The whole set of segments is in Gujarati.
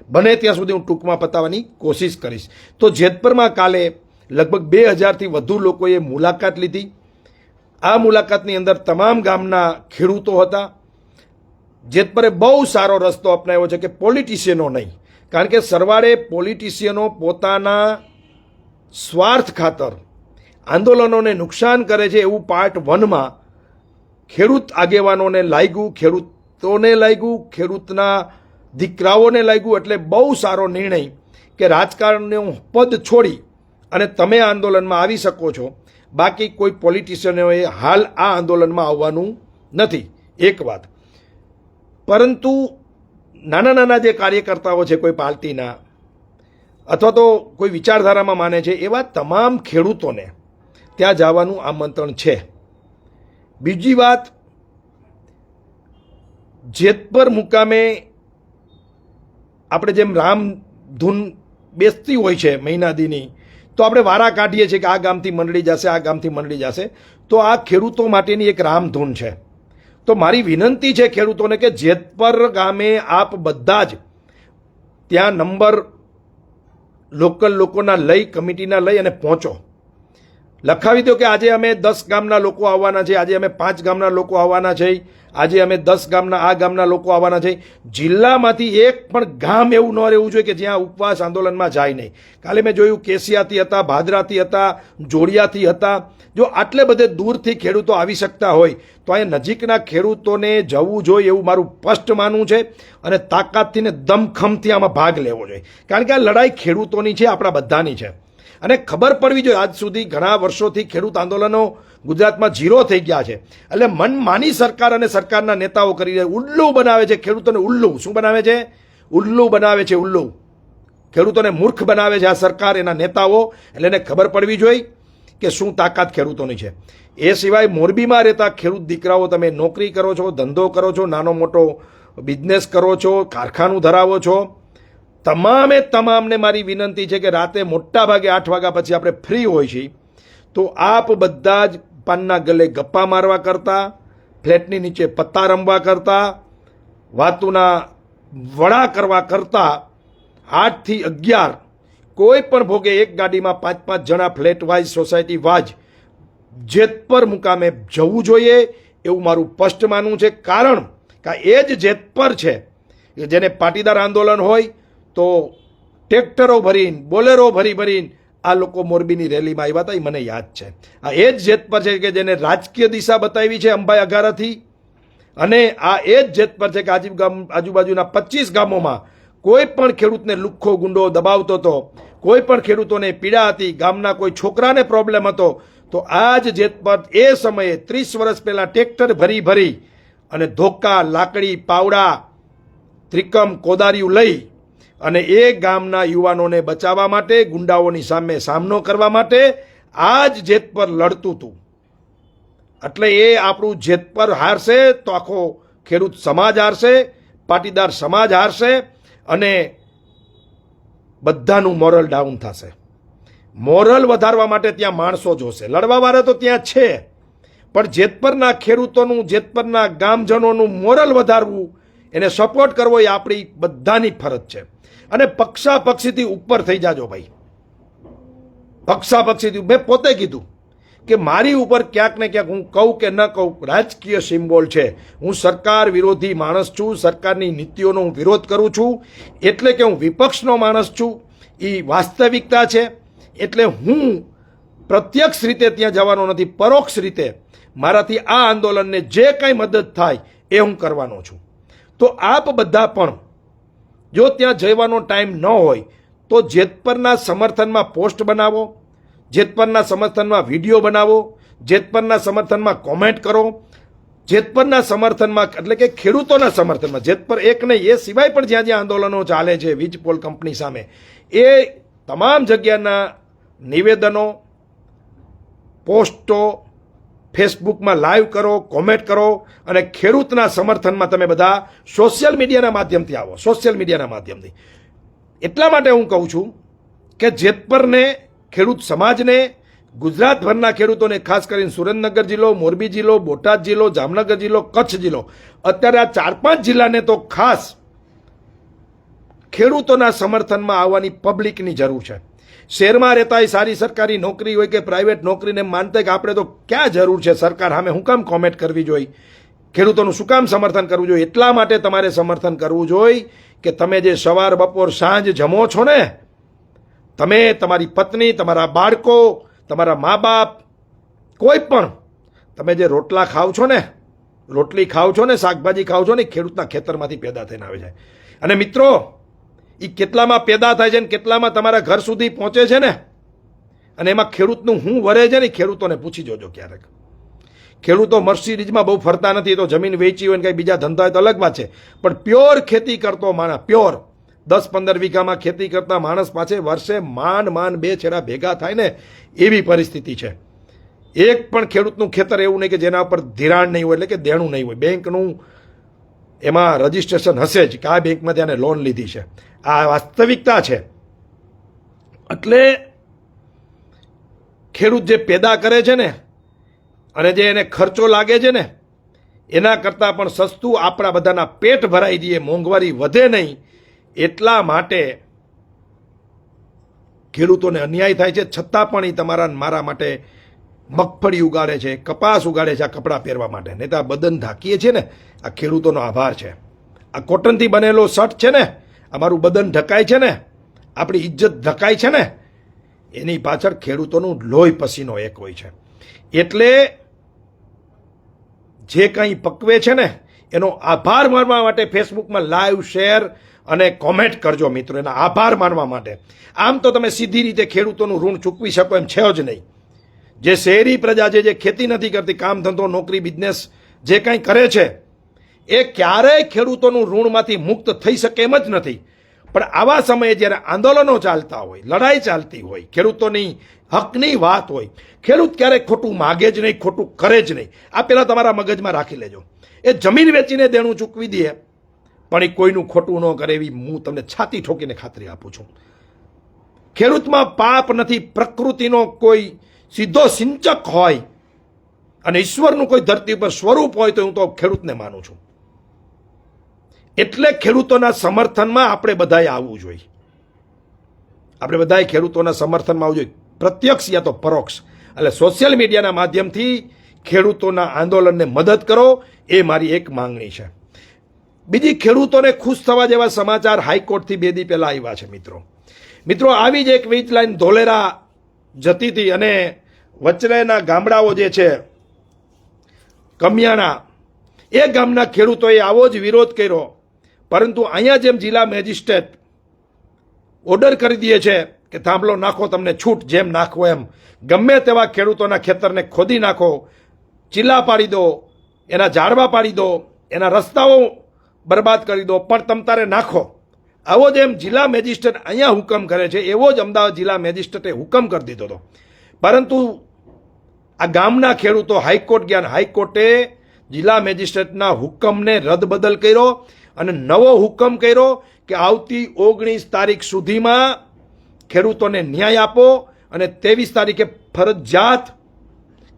બને ત્યાં સુધી હું ટૂંકમાં પતાવવાની કોશિશ કરીશ. તો જેતપરમાં કાલે લગભગ 2000થી વધુ લોકોએ મુલાકાત લીધી. આ મુલાકાતની અંદર તમામ ગામના ખેડૂતો હતા. જેતપરે બહુ સારો રસ્તો અપનાવ્યો છે કે પોલિટિશિયનો નહીં, કારણ કે સરવાળે પોલિટિશિયનો પોતાના સ્વાર્થ ખાતર આંદોલનોને નુકસાન કરે છે એવું પાર્ટ 1માં ખેડૂત આગેવાનોને લાગ્યું, ખેડૂતોને લાગ્યું, ખેડૂતના દીકરાઓને લાગ્યું. એટલે બહુ સારો નિર્ણય કે રાજકારણનું પદ છોડી અને તમે આંદોલનમાં આવી શકો છો. બાકી કોઈ પોલિટિશિયનોએ હાલ આ આંદોલનમાં આવવાનું નથી, એક વાત. પરંતુ નાના નાના જે કાર્યકર્તાઓ છે કોઈ પાર્ટીના અથવા તો કોઈ વિચારધારામાં માને છે એવા તમામ ખેડૂતોને ત્યાં જવાનું આમંત્રણ છે. બીજી વાત, જેતપર મુકામે આપણે જેમ રામધૂન બેસતી હોય છે મહિનાદીની, તો આપણે વારા કાઢીએ છીએ કે આ ગામથી મંડળી જશે, આ ગામથી મંડળી જશે. તો આ ખેડૂતો માટેની એક રામધૂન છે. તો મારી વિનંતી છે ખેડૂતોને કે જેતપર ગામે આપ બધા જ ત્યાં નંબર લોકલ લોકોના લઈ, કમિટીના લઈ અને પહોંચો. લખાવી દો કે આજે અમે 10 ગામના લોકો આવવાના છે, આજે અમે 5 ગામના લોકો આવવાના છે, આજે અમે 10 ગામના આ ગામના લોકો આવવાના છે. જિલ્લામાંથી એક પણ ગામ એવું ન રહેવું જોઈએ કે જ્યાં ઉપવાસ આંદોલનમાં જાય નહીં. કાલે મેં જોયું કેસિયાથી હતા, ભાદરાથી હતા, જોડિયાથી હતા. જો આટલે બધે દૂરથી ખેડૂતો આવી શકતા હોય તો અહીંયા નજીકના ખેડૂતોને જવું જોઈએ એવું મારું સ્પષ્ટ માનવું છે. અને તાકાતથી ને દમખમથી આમાં ભાગ લેવો જોઈએ, કારણ કે આ લડાઈ ખેડૂતોની છે, આપણા બધાની છે. અને ખબર પડવી જોઈએ, આજ સુધી ઘણા વર્ષોથી ખેડૂત આંદોલનો ગુજરાતમાં ઝીરો થઈ ગયા છે. એટલે મનમાની સરકાર અને સરકારના નેતાઓ કરી રહ્યા, ઉલ્લુ બનાવે છે ખેડૂતોને. ઉલ્લુ શું બનાવે છે? ઉલ્લુ બનાવે છે, ઉલ્લુ. ખેડૂતોને મૂર્ખ બનાવે છે આ સરકાર, એના નેતાઓ. એટલે એને ખબર પડવી જોઈએ કે શું તાકાત ખેડૂતોની છે. એ સિવાય મોરબીમાં રહેતા ખેડૂત દીકરાઓ, તમે નોકરી કરો છો, ધંધો કરો છો, નાનો મોટો બિઝનેસ કરો છો, કારખાનું ધરાવો છો, તમામને મારી વિનંતી છે કે રાતે મોટા ભાગે 8 વાગ્યા પછી આપણે ફ્રી હોય છીએ. તો આપ બધા જ પાનના ગલે ગપ્પા મારવા કરતા, ફ્લેટની નીચે પત્તા રમવા કરતા, વાતુના વડા કરવા કરતા 8 થી 11 કોઈ પણ ભોગે એક ગાડીમાં 5-5 જણા flat wise, society wise Jetpar મુકામે જવું જોઈએ એવું મારું સ્પષ્ટ માનવું છે. કારણ કે એ જ જેતપર છે કે જેને પાટીદાર આંદોલન હોય તો ટ્રેક્ટરો ભરીને, બોલેરો ભરીને આ લોકો મોરબીની રેલીમાં આવ્યા હતા, એ મને યાદ છે. આ એ જ જેતપર છે કે જેને રાજકીય દિશા બતાવી છે અંબાઈ અગારાથી. અને આ એ જ જેતપર છે કે આજુબાજુના 25 ગામોમાં કોઈ પણ ખેડૂતને લુખ્ખો ગુંડો દબાવતો હતો, કોઈ પણ ખેડૂતોને પીડા હતી, ગામના કોઈ છોકરાને પ્રોબ્લેમ હતો, તો આ જ જેતપર એ સમયે 30 વર્ષ પહેલાં ટ્રેક્ટર ભરી અને ધોકા, લાકડી, પાવડા, ત્રિકમ, કોદારીઓ લઈ અને એ ગામના યુવાનોને બચાવવા માટે, ગુંડાઓની સામે સામનો કરવા માટે આ જ જેતપર લડતું હતું. એટલે એ આપણું જેતપર હારશે તો આખો ખેડૂત સમાજ હારશે, પાટીદાર સમાજ હારશે અને બધાનું મોરલ ડાઉન થશે. મોરલ વધારવા માટે ત્યાં માણસો જોશે. લડવાવાળા તો ત્યાં છે, પણ જેતપરના ખેડૂતોનું, જેતપરના ગામજનોનું મોરલ વધારવું, એને સપોર્ટ કરવો એ આપણી બધાની ફરજ છે. અને પક્ષાપક્ષીથી ઉપર થઈ જાજો ભાઈ, પક્ષાપક્ષીથી. મેં પોતે કીધું કે મારી ઉપર ક્યાંક ને ક્યાંક, હું કહું કે ન કહું, રાજકીય સિમ્બોલ છે. હું સરકાર વિરોધી માણસ છું, સરકારની નીતિઓનો હું વિરોધ કરું છું, એટલે કે હું વિપક્ષનો માણસ છું, એ વાસ્તવિકતા છે. એટલે હું પ્રત્યક્ષ રીતે ત્યાં જવાનો નથી, પરોક્ષ રીતે મારાથી આ આંદોલનને જે કંઈ મદદ થાય એ હું કરવાનો છું. તો આપ બધા પણ જો ત્યાં જવાનો ટાઈમ ન હોય તો જેતપરના સમર્થનમાં પોસ્ટ બનાવો, જેતપરના સમર્થનમાં વિડીયો બનાવો, જેતપરના સમર્થનમાં કોમેન્ટ કરો, જેતપરના સમર્થનમાં એટલે કે ખેડૂતોના સમર્થનમાં, જેતપર એક નહીં, એ સિવાય પણ જ્યાં જ્યાં આંદોલનો ચાલે છે વીજપોલ કંપની સામે, એ તમામ જગ્યાના નિવેદનો, પોસ્ટો ફેસબુકમાં લાઈવ કરો, કોમેન્ટ કરો અને ખેડૂતના સમર્થનમાં તમે બધા સોશિયલ મીડિયાના માધ્યમથી આવો, સોશિયલ મીડિયાના માધ્યમથી. એટલા માટે હું કહું છું કે જેતપરને, ખેડૂત સમાજને, ગુજરાતભરના ખેડૂતોને, ખાસ કરીને સુરેન્દ્રનગર જિલ્લો, મોરબી જિલ્લો, બોટાદ જિલ્લો, જામનગર જિલ્લો, કચ્છ જિલ્લો, અત્યારે આ 4-5 જિલ્લાને તો ખાસ ખેડૂતોના સમર્થનમાં આવવાની પબ્લિકની જરૂર છે. શહેરમાં રહેતા હોય, સારી સરકારી નોકરી હોય કે પ્રાઇવેટ નોકરીને માનતા કે આપણે તો ક્યાં જરૂર છે સરકાર સામે હું કામ કોમેન્ટ કરવી જોઈએ, ખેડૂતોનું શું કામ સમર્થન કરવું જોઈએ? એટલા માટે તમારે સમર્થન કરવું જોઈએ કે તમે જે સવાર બપોર સાંજ જમો છો ને, તમે, તમારી પત્ની, તમારા બાળકો, તમારા મા બાપ, કોઈ પણ તમે જે રોટલા ખાવ છો ને, રોટલી ખાવ છો ને, શાકભાજી ખાવ છો ને, ખેડૂતના ખેતરમાંથી પેદા થઈને આવે છે. અને મિત્રો, એ કેટલામાં પેદા થાય છે ને કેટલામાં તમારા ઘર સુધી પહોંચે છે ને, અને એમાં ખેડૂતનું શું વરે છે ને, ખેડૂતોને પૂછી જોજો ક્યારેક. ખેડૂતો મર્સિડીઝમાં બહુ ફરતા નથી, તો જમીન વેચી હોય ને કંઈ બીજા ધંધા હોય તો અલગ વાત છે, પણ પ્યોર ખેતી કરતો માણસ, પ્યોર 10-15 વીઘામાં ખેતી કરતા માણસ પાસે વર્ષે માંડ 2 છેડા ભેગા થાય ને એવી પરિસ્થિતિ છે. એક પણ ખેડૂતનું ખેતર એવું નહીં કે જેના ઉપર ધિરાણ નહીં હોય, એટલે કે દેણું નહીં હોય. બેંકનું એમાં રજિસ્ટ્રેશન હશે જ કે આ બેંકમાંથી આને લોન લીધી છે. આ વાસ્તવિકતા છે. એટલે ખેડૂત જે પેદા કરે છે ને, અને જે એને ખર્ચો લાગે છે ને, એના કરતાં પણ સસ્તું આપણા બધાના પેટ ભરાઈ દઈએ, મોંઘવારી વધે નહીં, એટલા માટે ખેડૂતોને અન્યાય થાય છે. છતાં પણ એ તમારા મારા માટે મગફળી ઉગાડે છે, કપાસ ઉગાડે છે, આ કપડાં પહેરવા માટે. નહીં તો આ બદન ઢાંકીએ છીએ ને, આ ખેડૂતોનો આભાર છે. આ કોટનથી બનેલો શર્ટ છે ને, અમારું બદન ઢકાય છે ને, આપણી ઇજ્જત ઢકાય છે ને, એની પાછળ ખેડૂતોનું લોહી પસીનો એક હોય છે. એટલે જે કંઈ પકવે છે ને, એનો આભાર માનવા માટે ફેસબુકમાં લાઈવ, શેર અને કોમેન્ટ કરજો મિત્રો, એના આભાર માનવા માટે. આમ તો તમે સીધી રીતે ખેડૂતોનું ઋણ ચૂકવી શકો એમ છે જ નહીં. જે શહેરી પ્રજા છે, જે ખેતી નથી કરતી, કામ ધંધો, નોકરી, બિઝનેસ જે કંઈ કરે છે, એ ક્યારેય ખેડૂતોનું ઋણમાંથી મુક્ત થઈ શકે એમ જ નથી. પણ આવા સમયે જ્યારે આંદોલનો ચાલતા હોય, લડાઈ ચાલતી હોય, ખેડૂતોની હકની વાત હોય, ખેડૂત ક્યારેય ખોટું માગે જ નહીં, ખોટું કરે જ નહીં. આ પહેલાં તમારા મગજમાં રાખી લેજો. એ જમીન વેચીને દેણું ચૂકવી દે, પણ એ કોઈનું ખોટું ન કરે એવી હું તમને છાતી ઠોકીને ખાતરી આપું છું. ખેડૂતમાં પાપ નથી, પ્રકૃતિનો કોઈ સીધો સિંચક હોય અને ઈશ્વરનું કોઈ ધરતી પર સ્વરૂપ હોય તો હું તો ખેડૂતને માનું છું. એટલે ખેડૂતોના સમર્થનમાં આપણે બધાએ આવવું જોઈએ. આપણે બધાએ ખેડૂતોના સમર્થનમાં આવવું જોઈએ, પ્રત્યક્ષ યા તો પરોક્ષ. એટલે સોશિયલ મીડિયાના માધ્યમથી ખેડૂતોના આંદોલનને મદદ કરો, એ મારી એક માંગણી છે. બીજી, ખેડૂતોને ખુશ થવા જેવા સમાચાર હાઈકોર્ટથી 2 દી પહેલા આવ્યા છે મિત્રો. આવી જ એક વીજ લાઈન ધોલેરા જતી હતી અને વચરેના ગામડાઓ જે છે, કમિયાણા, એ ગામના ખેડૂતોએ આવો જ વિરોધ કર્યો. પરંતુ અહીંયા જેમ જિલ્લા મેજિસ્ટ્રેટ ઓર્ડર કરી દે છે કે થાંભલો નાખો, તમને છૂટ, જેમ નાખવો એમ, ગમે તેવા ખેડૂતોના ખેતરને ખોદી નાખો, ચીલા પાડી દો, એના ઝાડવા પાડી દો, એના રસ્તાઓ બરબાદ કરી દો, પણ તમ તારે નાખો. આવો જેમ જિલ્લા મેજિસ્ટ્રેટ અહીંયા હુકમ કરે છે, એવો જ અમદાવાદ જિલ્લા મેજિસ્ટ્રેટે હુકમ કરી દીધો હતો. પરંતુ આ ગામના ખેડૂતો હાઈકોર્ટ ગયા, હાઈકોર્ટે જિલ્લા મેજિસ્ટ્રેટના હુકમને રદબદલ કર્યો અને નવો હુકમ કર્યો કે આવતી 19 તારીખ સુધીમાં ખેડૂતોને ન્યાય આપો અને 23 તારીખે ફરજિયાત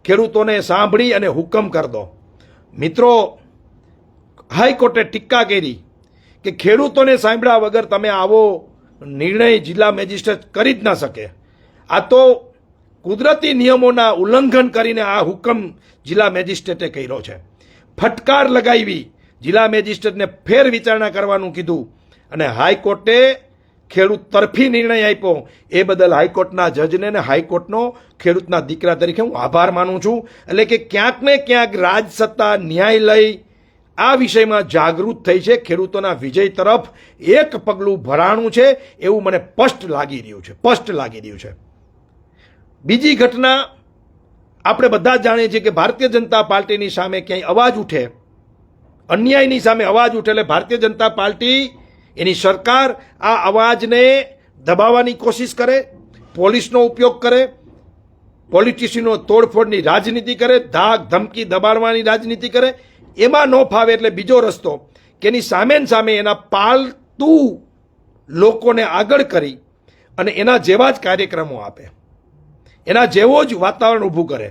ખેડૂતોને સાંભળી અને હુકમ કરી દો. મિત્રો, હાઈકોર્ટે ટીકા કરી કે ખેડૂતોને સાંભળ્યા વગર તમે આવો નિર્ણય જિલ્લા મેજિસ્ટ્રેટ કરી જ ના શકે. આ તો કુદરતી નિયમોના ઉલ્લંઘન કરીને આ હુકમ જિલ્લા મેજિસ્ટ્રેટે કર્યો છે. ફટકાર લગાવી, જિલ્લા મેજિસ્ટ્રેટને ફેર વિચારણા કરવાનું કીધું અને હાઈકોર્ટે ખેડૂત તરફી નિર્ણય આપ્યો. એ બદલ હાઈકોર્ટના જજને અને હાઈકોર્ટનો ખેડૂતના દીકરા તરીકે હું આભાર માનું છું. એટલે કે ક્યાંક ને ક્યાંક રાજસત્તા, ન્યાયાલય આ વિષયમાં જાગૃત થઈ છે, ખેડૂતોના વિજય તરફ એક પગલું ભરાણું છે એવું મને સ્પષ્ટ લાગી રહ્યું છે. બીજી ઘટના, આપણે બધા જ જાણીએ છીએ કે ભારતીય જનતા પાર્ટીની સામે ક્યાંય અવાજ ઉઠે, અન્યાયની સામે અવાજ ઉઠે એટલે ભારતીય જનતા પાર્ટી, એની સરકાર આ અવાજને દબાવવાની કોશિશ કરે, પોલીસનો ઉપયોગ કરે, પોલિટિશિયનો તોડફોડની રાજનીતિ કરે, ધાક ધમકી દબાડવાની રાજનીતિ કરે. એમાં ન ફાવે એટલે બીજો રસ્તો કે એની સામે એના પાલતુ લોકોને આગળ કરી અને એના જેવા જ કાર્યક્રમો આપે, એના જેવો જ વાતાવરણ ઊભું કરે.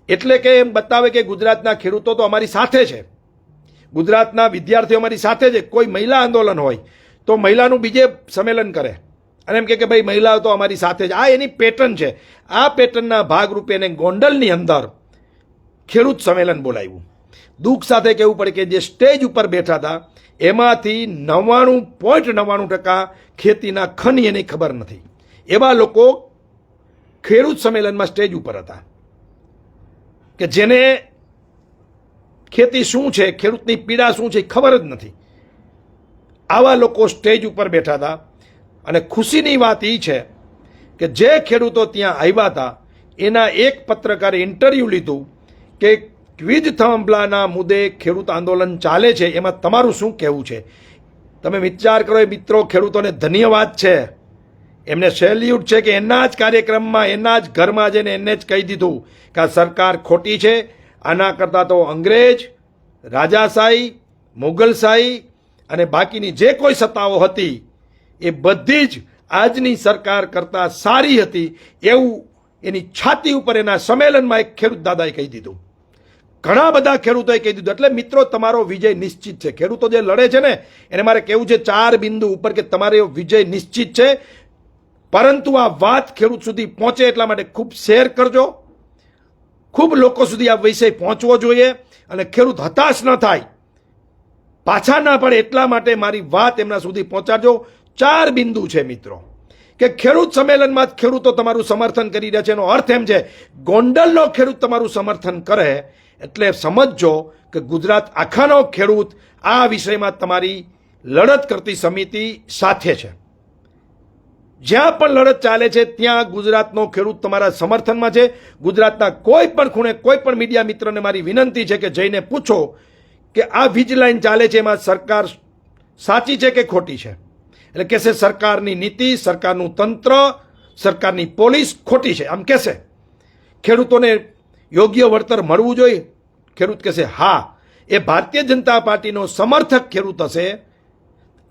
એટલે કે એમ બતાવે કે ગુજરાતના ખેડૂતો તો અમારી સાથે છે, ગુજરાતના વિદ્યાર્થીઓ અમારી સાથે છે. કોઈ મહિલા આંદોલન હોય તો મહિલાનું બીજે સંમેલન કરે અને એમ કે ભાઈ મહિલાઓ તો અમારી સાથે જ. આ એની પેટર્ન છે. આ પેટર્નના ભાગરૂપે એને ગોંડલની અંદર ખેડૂત સંમેલન બોલાવ્યું. દુઃખ સાથે કહેવું પડે કે જે સ્ટેજ ઉપર બેઠા હતા એમાંથી 99.99% ખેતીના ખની એની ખબર નથી. એવા લોકો ખેડૂત સંમેલનમાં સ્ટેજ ઉપર હતા કે જેને ખેતી શું છે, ખેડૂતની પીડા શું છે ખબર જ નથી. આવા લોકો સ્ટેજ ઉપર બેઠા હતા. અને ખુશીની વાત એ છે કે જે ખેડૂતો ત્યાં આવ્યા હતા એના એક પત્રકારે ઇન્ટરવ્યૂ લીધું કે વીજ થાંભલાના મુદ્દે ખેડૂત આંદોલન ચાલે છે, એમાં તમારું શું કહેવું છે? તમે વિચાર કરો એ મિત્રો, ખેડૂતોને ધન્યવાદ છે, એમને સેલ્યુટ છે કે એના જ કાર્યક્રમમાં એના જ ઘરમાં જઈને એને જ કહી દીધું કે આ સરકાર ખોટી છે. આના કરતાં તો અંગ્રેજ, રાજાશાહી, મુગલશાહી અને બાકીની જે કોઈ સત્તાઓ હતી એ બધી જ આજની સરકાર કરતાં સારી હતી એવું એની છાતી ઉપર એના સંમેલનમાં એક ખેડૂત દાદાએ કહી દીધું. ઘણા બધા ખેડૂતોએ કહી દીધું. એટલે મિત્રો, તમારો વિજય નિશ્ચિત છે. ખેડૂતો જે લડે છે ને એને મારે કહેવું છે 4 બિંદુ ઉપર કે તમારો વિજય નિશ્ચિત છે. પરંતુ આ વાત ખેડૂત સુધી પહોંચે એટલા માટે ખૂબ શેર કરજો. ખૂબ લોકો સુધી આ વિષય પહોંચવો જોઈએ અને ખેડૂત હતાશ ન થાય, પાછા ના પડે એટલા માટે મારી વાત એમના સુધી પહોંચાડજો. 4 બિંદુ છે મિત્રો કે ખેડૂત સંમેલનમાં જ ખેડૂતો તમારું સમર્થન કરી રહ્યા છે. એનો અર્થ એમ છે ગોંડલનો ખેડૂત તમારું સમર્થન કરે એટલે સમજજો કે ગુજરાત આખાનો ખેડૂત આ વિષયમાં તમારી લડત કરતી સમિતિ સાથે છે. જ્યાં પણ લડત ચાલે છે ત્યાં ગુજરાતનો ખેડૂત તમારા સમર્થનમાં છે. ગુજરાતના કોઈ પણ ખૂણે કોઈ પણ મીડિયા મિત્રને મારી વિનંતી છે કે જઈને પૂછો કે આ વીજ લાઈન ચાલે છે એમાં સરકાર સાચી છે કે ખોટી છે. એટલે કહેશે સરકારની નીતિ, સરકારનું તંત્ર, સરકારની પોલીસ ખોટી છે. આમ કહેશે. ખેડૂતોને યોગ્ય વળતર મળવું જોઈએ. ખેડૂત કહેશે હા. એ ભારતીય જનતા પાર્ટીનો સમર્થક ખેડૂત હશે.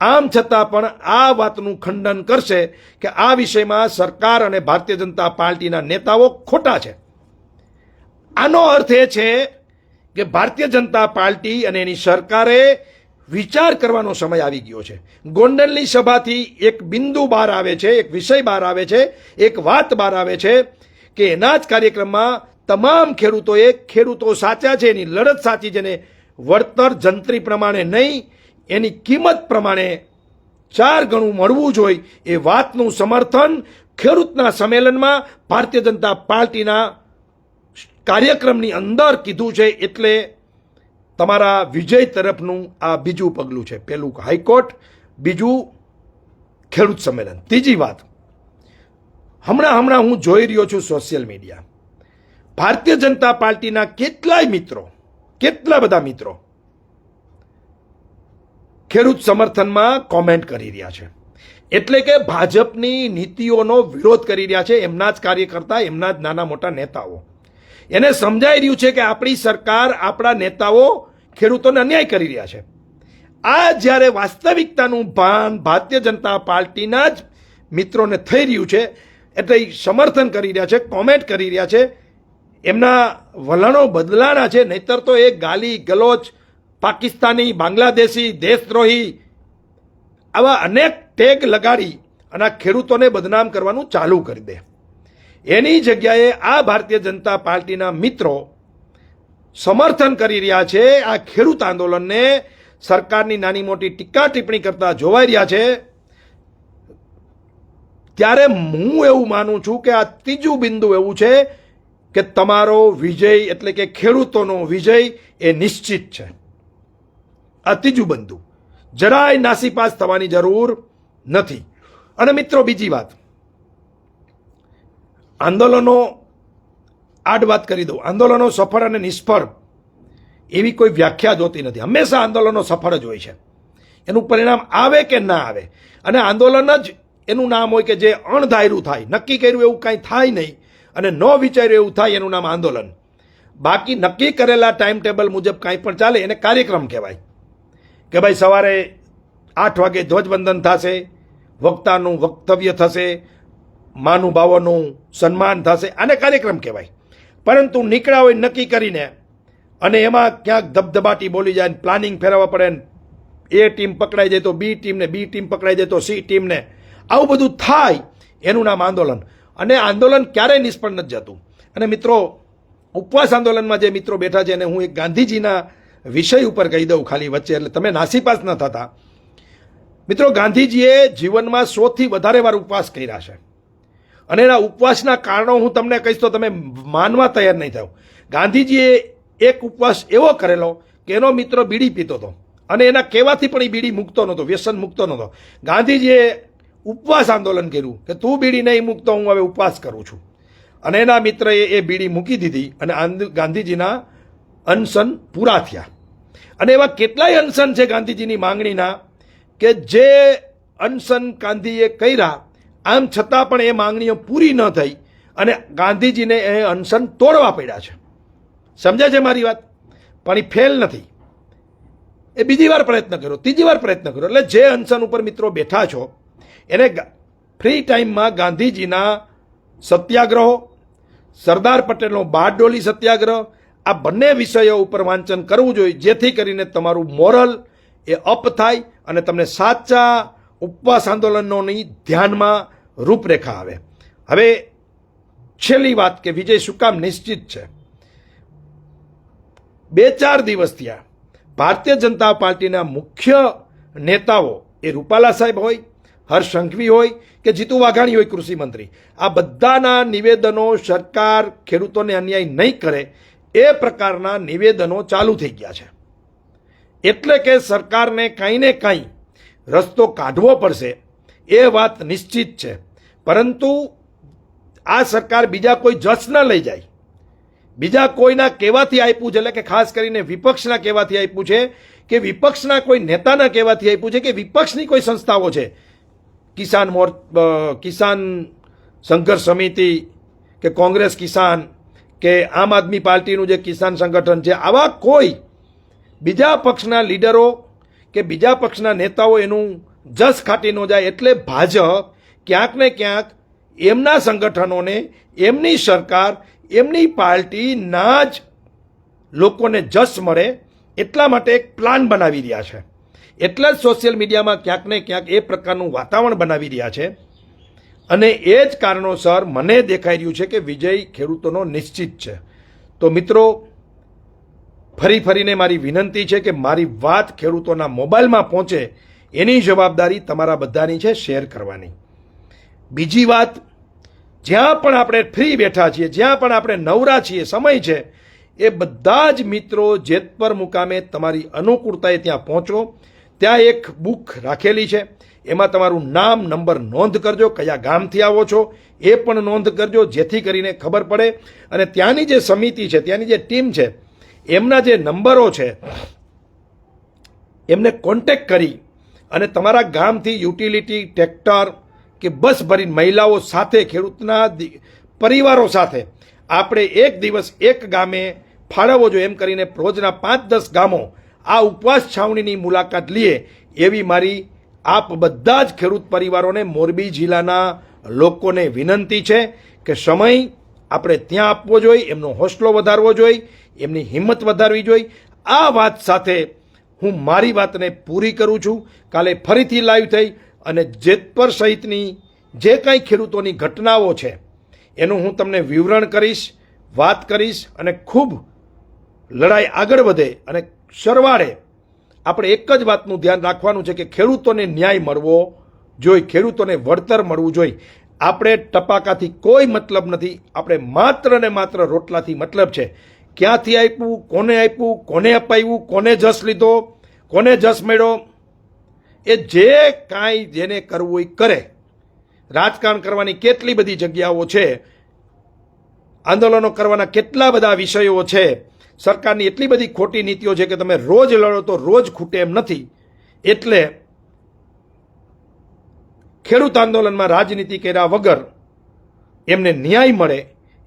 આમ છતાં પણ આ વાતનું ખંડન કરશે કે આ વિષયમાં સરકાર અને ભારતીય જનતા પાર્ટીના નેતાઓ ખોટા છે. આનો અર્થ એ છે કે ભારતીય જનતા પાર્ટી અને એની સરકારે વિચાર કરવાનો સમય આવી ગયો છે. ગોંડલની સભાથી એક બિંદુ બહાર આવે છે, એક વિષય બહાર આવે છે, એક વાત બહાર આવે છે કે એના જ કાર્યક્રમમાં તમામ ખેડૂતો સાચા છે, એની લડત સાચી છે ને વળતર જંત્રી પ્રમાણે નહીં, એની કિંમત પ્રમાણે 4 ગણું મળવું જોઈએ એ વાતનું સમર્થન ખેડૂતના સંમેલનમાં ભારતીય જનતા પાર્ટીના કાર્યક્રમની અંદર કીધું છે. એટલે તમારા વિજય તરફનું આ બીજું પગલું છે. પહેલું હાઈકોર્ટ, બીજું ખેડૂત સંમેલન. ત્રીજી વાત, હમણાં હું જોઈ રહ્યો છું સોશિયલ મીડિયા, ભારતીય જનતા પાર્ટીના કેટલા બધા મિત્રો ખેડૂત સમર્થનમાં કોમેન્ટ કરી રહ્યા છે. એટલે કે ભાજપની નીતિઓનો વિરોધ કરી રહ્યા છે એમના જ કાર્યકર્તા, એમના જ નાના મોટા નેતાઓ. એને સમજાઈ રહ્યું છે કે આપણી સરકાર, આપણા નેતાઓ ખેડૂતોને અન્યાય કરી રહ્યા છે. આ જ્યારે વાસ્તવિકતાનું ભાન ભારતીય જનતા પાર્ટીના જ મિત્રોને થઈ રહ્યું છે એટલે એ સમર્થન કરી રહ્યા છે, કોમેન્ટ કરી રહ્યા છે. એમના વલણો બદલાના છે. નહીતર તો એ ગાલી ગલોચ, પાકિસ્તાની, બાંગ્લાદેશી, દેશદ્રોહી આવા અનેક ટેગ લગાડી અને આ ખેડૂતોને બદનામ કરવાનું ચાલુ કરી દે. એની જગ્યાએ આ ભારતીય જનતા પાર્ટીના મિત્રો સમર્થન કરી રહ્યા છે. આ ખેડૂત આંદોલનને સરકારની નાની મોટી ટીકા ટિપ્પણી કરતા જોવાઈ રહ્યા છે. ત્યારે હું એવું માનું છું કે આ ત્રીજું બિંદુ એવું છે કે તમારો વિજય એટલે કે ખેડૂતોનો વિજય એ નિશ્ચિત છે. આ ત્રીજું બિંદુ જરાય નાસીપાસ થવાની જરૂર નથી. અને મિત્રો, બીજી વાત, આંદોલનો આડ વાત કરી દઉં, આંદોલનો સફળ અને નિષ્ફળ એવી કોઈ વ્યાખ્યા જોતી નથી. હંમેશા આંદોલનો સફળ જ હોય છે. એનું પરિણામ આવે કે ના આવે, અને આંદોલન જ એનું નામ હોય કે જે અણધાર્યું થાય, નક્કી કર્યું એવું કાંઈ થાય નહીં અને ન વિચાર્યું એવું થાય, એનું નામ આંદોલન. બાકી નક્કી કરેલા ટાઈમ ટેબલ મુજબ કાંઈ પણ ચાલે એને કાર્યક્રમ કહેવાય. કે ભાઈ સવારે 8 વાગે ધ્વજવંદન થશે, વક્તાનું વક્તવ્ય થશે, મહાનુભાવોનું સન્માન થશે, આને કાર્યક્રમ કહેવાય. પરંતુ નીકળ્યા હોય નક્કી કરીને અને એમાં ક્યાંક ધબધબાટી બોલી જાય, પ્લાનિંગ ફેરવવા પડે, એ ટીમ પકડાઈ જાય તો બી ટીમને, બી ટીમ પકડાઈ જાય તો સી ટીમને, આવું બધું થાય એનું નામ આંદોલન. અને આંદોલન ક્યારેય નિષ્ફળ નથી જતું. અને મિત્રો, ઉપવાસ આંદોલનમાં જે મિત્રો બેઠા છે એને હું એક ગાંધીજીના વિષય ઉપર કહી દઉં ખાલી વચ્ચે, એટલે તમે નાસીપાસ ન થતા. મિત્રો, ગાંધીજીએ જીવનમાં 100થી વધારે વાર ઉપવાસ કર્યા છે અને એના ઉપવાસના કારણો હું તમને કહીશ તો તમે માનવા તૈયાર નહીં થાવ. ગાંધીજીએ એક ઉપવાસ એવો કરેલો કે એનો મિત્ર બીડી પીતો હતો અને એના કહેવાથી પણ એ બીડી મૂકતો નહોતો, વ્યસન મૂકતો નહોતો. ગાંધીજીએ ઉપવાસ આંદોલન કર્યું કે તું બીડી નહીં મૂકતો, હું હવે ઉપવાસ કરું છું. અને એના મિત્રએ એ બીડી મૂકી દીધી અને ગાંધીજીના અનશન પૂરા થયા. અને એવા કેટલાય અનશન છે ગાંધીજીની માંગણીના કે જે અનશન ગાંધીએ કર્યા, આમ છતાં પણ એ માંગણીઓ પૂરી ન થઈ અને ગાંધીજીને એ અનશન તોડવા પડ્યા છે. સમજાય છે મારી વાત? પણ એ ફેલ નથી. એ બીજી વાર પ્રયત્ન કર્યો, ત્રીજી વાર પ્રયત્ન કર્યો. એટલે જે અનશન ઉપર મિત્રો બેઠા છો એને ફ્રી ટાઈમમાં ગાંધીજીના સત્યાગ્રહો, સરદાર પટેલનો બારડોલી સત્યાગ્રહ, આ બંને વિષયો ઉપર વાંચન કરવું જોઈએ, જેથી કરીને તમારું મોરલ એ અપ થાય અને તમને સાચા ઉપવાસ આંદોલનોની ધ્યાનમાં રૂપરેખા આવે. હવે છેલ્લી વાત કે વિજય શું કામ નિશ્ચિત છે. 2-4 દિવસ થયા ભારતીય જનતા પાર્ટીના મુખ્ય નેતાઓ, એ રૂપાલા સાહેબ હોય, હર્ષ સંઘવી હોય કે જીતુ વાઘાણી હોય કૃષિ મંત્રી, આ બધાના નિવેદનો સરકાર ખેડૂતોને અન્યાય નહીં કરે એ પ્રકારના નિવેદનો ચાલુ થઈ ગયા છે. એટલે કે સરકારને કાંઈ ને કાંઈ રસ્તો કાઢવો પડશે એ વાત નિશ્ચિત છે. પરંતુ આ સરકાર બીજા કોઈ જશ ન લઈ જાય, બીજા કોઈના કહેવાથી આપ્યું છે, એટલે કે ખાસ કરીને વિપક્ષના કહેવાથી આપ્યું છે કે વિપક્ષના કોઈ નેતાના કહેવાથી આપ્યું છે કે વિપક્ષની કોઈ સંસ્થાઓ છે, કિસાન સંઘર્ષ સમિતિ કે કોંગ્રેસ કિસાન કે આમ આદમી પાર્ટીનું જે કિસાન સંગઠન છે, આવા કોઈ બીજા પક્ષના લીડરો કે બીજા પક્ષના નેતાઓ એનું જસ ખાટી ન જાય. એટલે ભાજપ ક્યાંક ને ક્યાંક એમના સંગઠનોને, એમની સરકાર, એમની પાર્ટીના જ લોકોને જસ મળે એટલા માટે એક પ્લાન બનાવી રહ્યા છે. એટલે જ સોશિયલ મીડિયામાં ક્યાંક ને ક્યાંક એ પ્રકારનું વાતાવરણ બનાવી રહ્યા છે. અને એ જ કારણોસર મને દેખાઈ રહ્યું છે કે વિજય ખેડૂતોનો નિશ્ચિત છે. તો મિત્રો, ફરીને મારી વિનંતી છે કે મારી વાત ખેડૂતોના મોબાઈલમાં પહોંચે એની જવાબદારી તમારા બધાની છે, શેર કરવાની. બીજી વાત, જ્યાં પણ આપણે ફ્રી બેઠા છીએ, જ્યાં પણ આપણે નવરા છીએ, સમય છે, એ બધા જ મિત્રો જેતપર મુકામે તમારી અનુકૂળતાએ ત્યાં પહોંચો. ત્યાં એક બુક રાખેલી છે, એમાં તમારું નામ, નંબર નોંધ કરજો, કયા ગામથી આવો છો એ પણ નોંધ કરજો, જેથી કરીને ખબર પડે. અને ત્યાંની જે સમિતિ છે, ત્યાંની જે ટીમ છે, એમના જે નંબરો છે એમને કોન્ટેક્ટ કરી અને તમારા ગામથી યુટિલિટી, ટ્રેક્ટર કે બસ ભરીને મહિલાઓ સાથે, ખેડૂતના પરિવારો સાથે આપણે એક દિવસ એક ગામે ફાળવવો જોઈએ. એમ કરીને રોજના 5-10 ગામો આ ઉપવાસ છાવણીની મુલાકાત લઈએ એવી મારી આપ બધા જ ખેડૂત પરિવારોને, મોરબી જિલ્લાના લોકોને વિનંતી છે કે સમય આપણે ત્યાં આપવો જોઈએ, એમનો હોસલો વધારવો જોઈએ, એમની હિંમત વધારવી જોઈએ. આ વાત સાથે હું મારી વાતને પૂરી કરું છું. કાલે ફરીથી લાઈવ થઈ અને જેતપર સહિતની જે કાંઈ ખેડૂતોની ઘટનાઓ છે એનું હું તમને વિવરણ કરીશ, વાત કરીશ અને ખૂબ લડાઈ આગળ વધે. અને સરવાળે આપણે એક જ વાતનું ધ્યાન રાખવાનું છે કે ખેડૂતોને ન્યાય મળવો જોઈએ, ખેડૂતોને વળતર મળવું જોઈએ. આપણે ટપાકાથી કોઈ મતલબ નથી, આપણે માત્ર ને માત્ર રોટલાથી મતલબ છે. ક્યાંથી આપ્યું, કોને અપાવ્યું, કોને જસ લીધો, કોને જસ મળ્યો, એ જે કાંઈ જેને કરવું એ કરે. રાજકારણ કરવાની કેટલી બધી જગ્યાઓ છે, આંદોલનો કરવાના કેટલા બધા વિષયો છે, સરકારની એટલી બધી ખોટી નીતિઓ છે કે તમે રોજ લડો તો રોજ ખૂટે એમ નથી. એટલે ખેડૂત આંદોલનમાં રાજનીતિ કર્યા વગર એમને ન્યાય મળે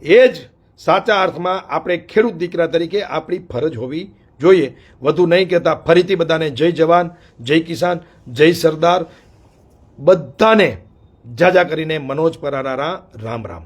એ જ સાચા અર્થમાં આપણે ખેડૂત દીકરા તરીકે આપણી ફરજ હોવી જોઈએ. વધુ નહીં કહેતા ફરીથી બધાને જય જવાન, જય કિસાન, જય સરદાર, બધાને જાજા કરીને મનોજ પરારારા રામ રામ.